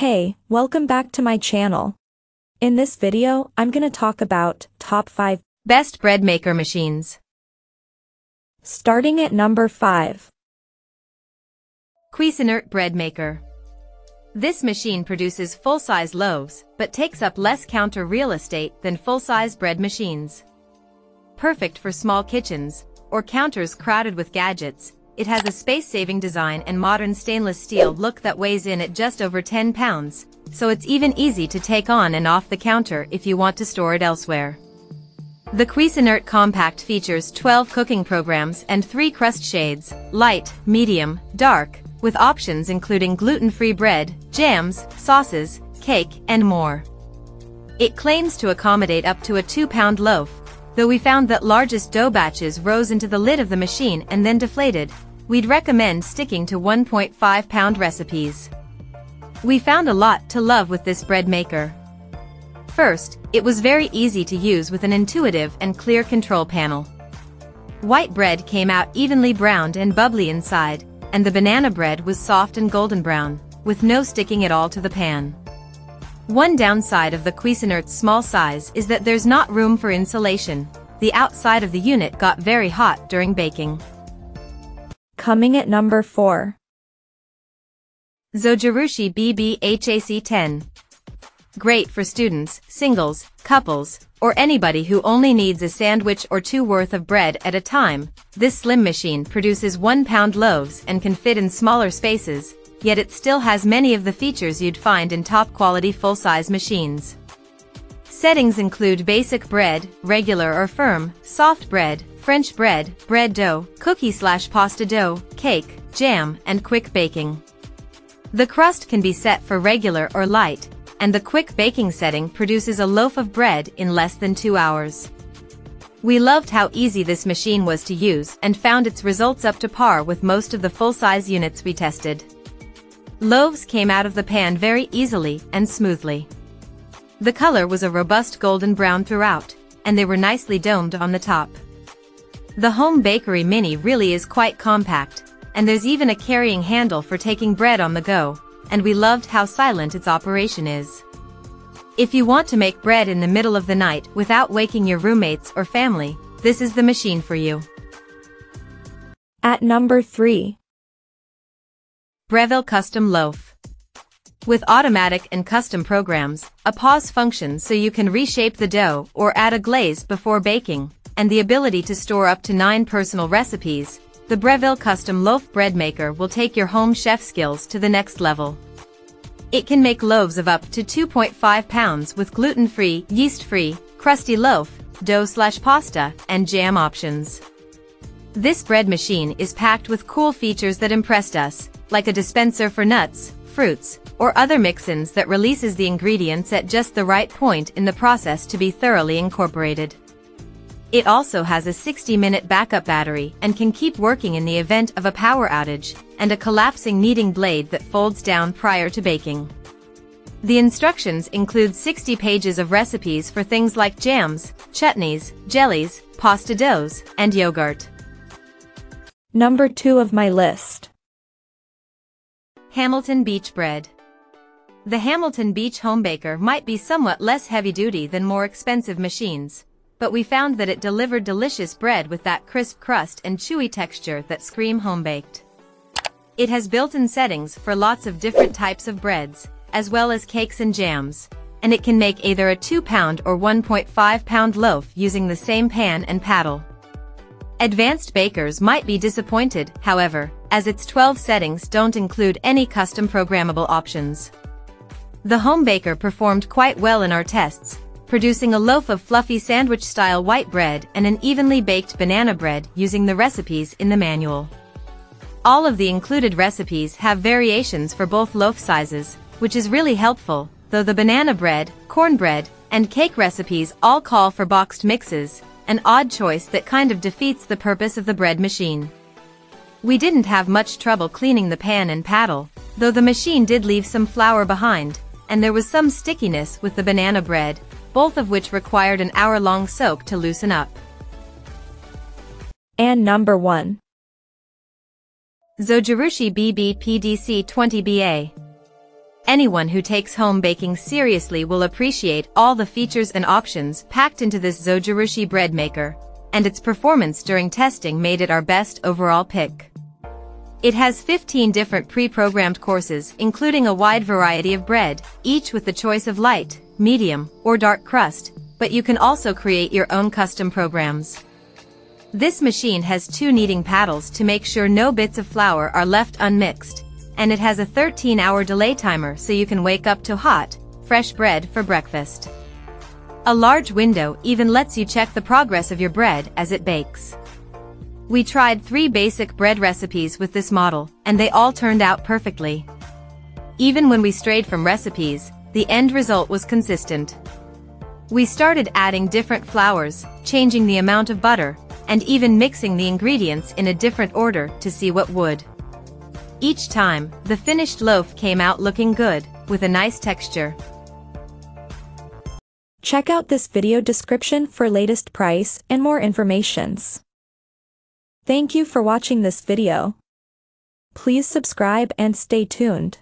Hey, welcome back to my channel. In this video, I'm gonna talk about top 5 best bread maker machines. Starting at number 5. Cuisinart bread maker. This machine produces full-size loaves, but takes up less counter real estate than full-size bread machines. Perfect for small kitchens, or counters crowded with gadgets, it has a space-saving design and modern stainless steel look that weighs in at just over 10 pounds, so it's even easy to take on and off the counter if you want to store it elsewhere. The Cuisinart Compact features 12 cooking programs and 3 crust shades, light, medium, dark, with options including gluten-free bread, jams, sauces, cake, and more. It claims to accommodate up to a 2-pound loaf, though we found that largest dough batches rose into the lid of the machine and then deflated. We'd recommend sticking to 1.5-pound recipes. We found a lot to love with this bread maker. First, it was very easy to use with an intuitive and clear control panel. White bread came out evenly browned and bubbly inside, and the banana bread was soft and golden brown, with no sticking at all to the pan. One downside of the Cuisinart's small size is that there's not room for insulation. The outside of the unit got very hot during baking. Coming at number 4. Zojirushi BBHAC 10. Great for students, singles, couples, or anybody who only needs a sandwich or 2 worth of bread at a time. This slim machine produces 1-pound loaves and can fit in smaller spaces, yet it still has many of the features you'd find in top-quality full-size machines. Settings include basic bread, regular or firm, soft bread, French bread, bread dough, cookie/pasta dough, cake, jam, and quick baking. The crust can be set for regular or light, and the quick baking setting produces a loaf of bread in less than 2 hours. We loved how easy this machine was to use and found its results up to par with most of the full-size units we tested. Loaves came out of the pan very easily and smoothly. The color was a robust golden brown throughout, and they were nicely domed on the top. The home bakery mini really is quite compact, and there's even a carrying handle for taking bread on the go, and we loved how silent its operation is. If you want to make bread in the middle of the night without waking your roommates or family, this is the machine for you. At number 3. Breville Custom Loaf. With automatic and custom programs, a pause function so you can reshape the dough or add a glaze before baking, and the ability to store up to 9 personal recipes, the Breville Custom Loaf bread maker will take your home chef skills to the next level. It can make loaves of up to 2.5 pounds with gluten-free, yeast-free, crusty loaf, dough/pasta, and jam options. This bread machine is packed with cool features that impressed us, like a dispenser for nuts, fruits, or other mix-ins that releases the ingredients at just the right point in the process to be thoroughly incorporated. It also has a 60-minute backup battery and can keep working in the event of a power outage, and a collapsing kneading blade that folds down prior to baking. The instructions include 60 pages of recipes for things like jams, chutneys, jellies, pasta doughs, and yogurt. Number 2 of my list. Hamilton Beach bread. The Hamilton Beach Homebaker might be somewhat less heavy-duty than more expensive machines, but we found that it delivered delicious bread with that crisp crust and chewy texture that scream home-baked. It has built-in settings for lots of different types of breads, as well as cakes and jams, and it can make either a 2-pound or 1.5-pound loaf using the same pan and paddle. Advanced bakers might be disappointed, however, as its 12 settings don't include any custom programmable options. The Homebaker performed quite well in our tests, producing a loaf of fluffy sandwich-style white bread and an evenly baked banana bread using the recipes in the manual. All of the included recipes have variations for both loaf sizes, which is really helpful, though the banana bread, cornbread, and cake recipes all call for boxed mixes, an odd choice that kind of defeats the purpose of the bread machine. We didn't have much trouble cleaning the pan and paddle, though the machine did leave some flour behind, and there was some stickiness with the banana bread, both of which required an hour-long soak to loosen up. And number 1. Zojirushi BBPDC 20BA. Anyone who takes home baking seriously will appreciate all the features and options packed into this Zojirushi bread maker, and its performance during testing made it our best overall pick. It has 15 different pre-programmed courses including a wide variety of bread, each with the choice of light, medium, or dark crust, but you can also create your own custom programs. This machine has 2 kneading paddles to make sure no bits of flour are left unmixed, and it has a 13-hour delay timer so you can wake up to hot, fresh bread for breakfast. A large window even lets you check the progress of your bread as it bakes. We tried 3 basic bread recipes with this model, and they all turned out perfectly. Even when we strayed from recipes, the end result was consistent. We started adding different flours, changing the amount of butter, and even mixing the ingredients in a different order to see what would. Each time, the finished loaf came out looking good, with a nice texture. Check out this video description for latest price and more informations. Thank you for watching this video. Please subscribe and stay tuned.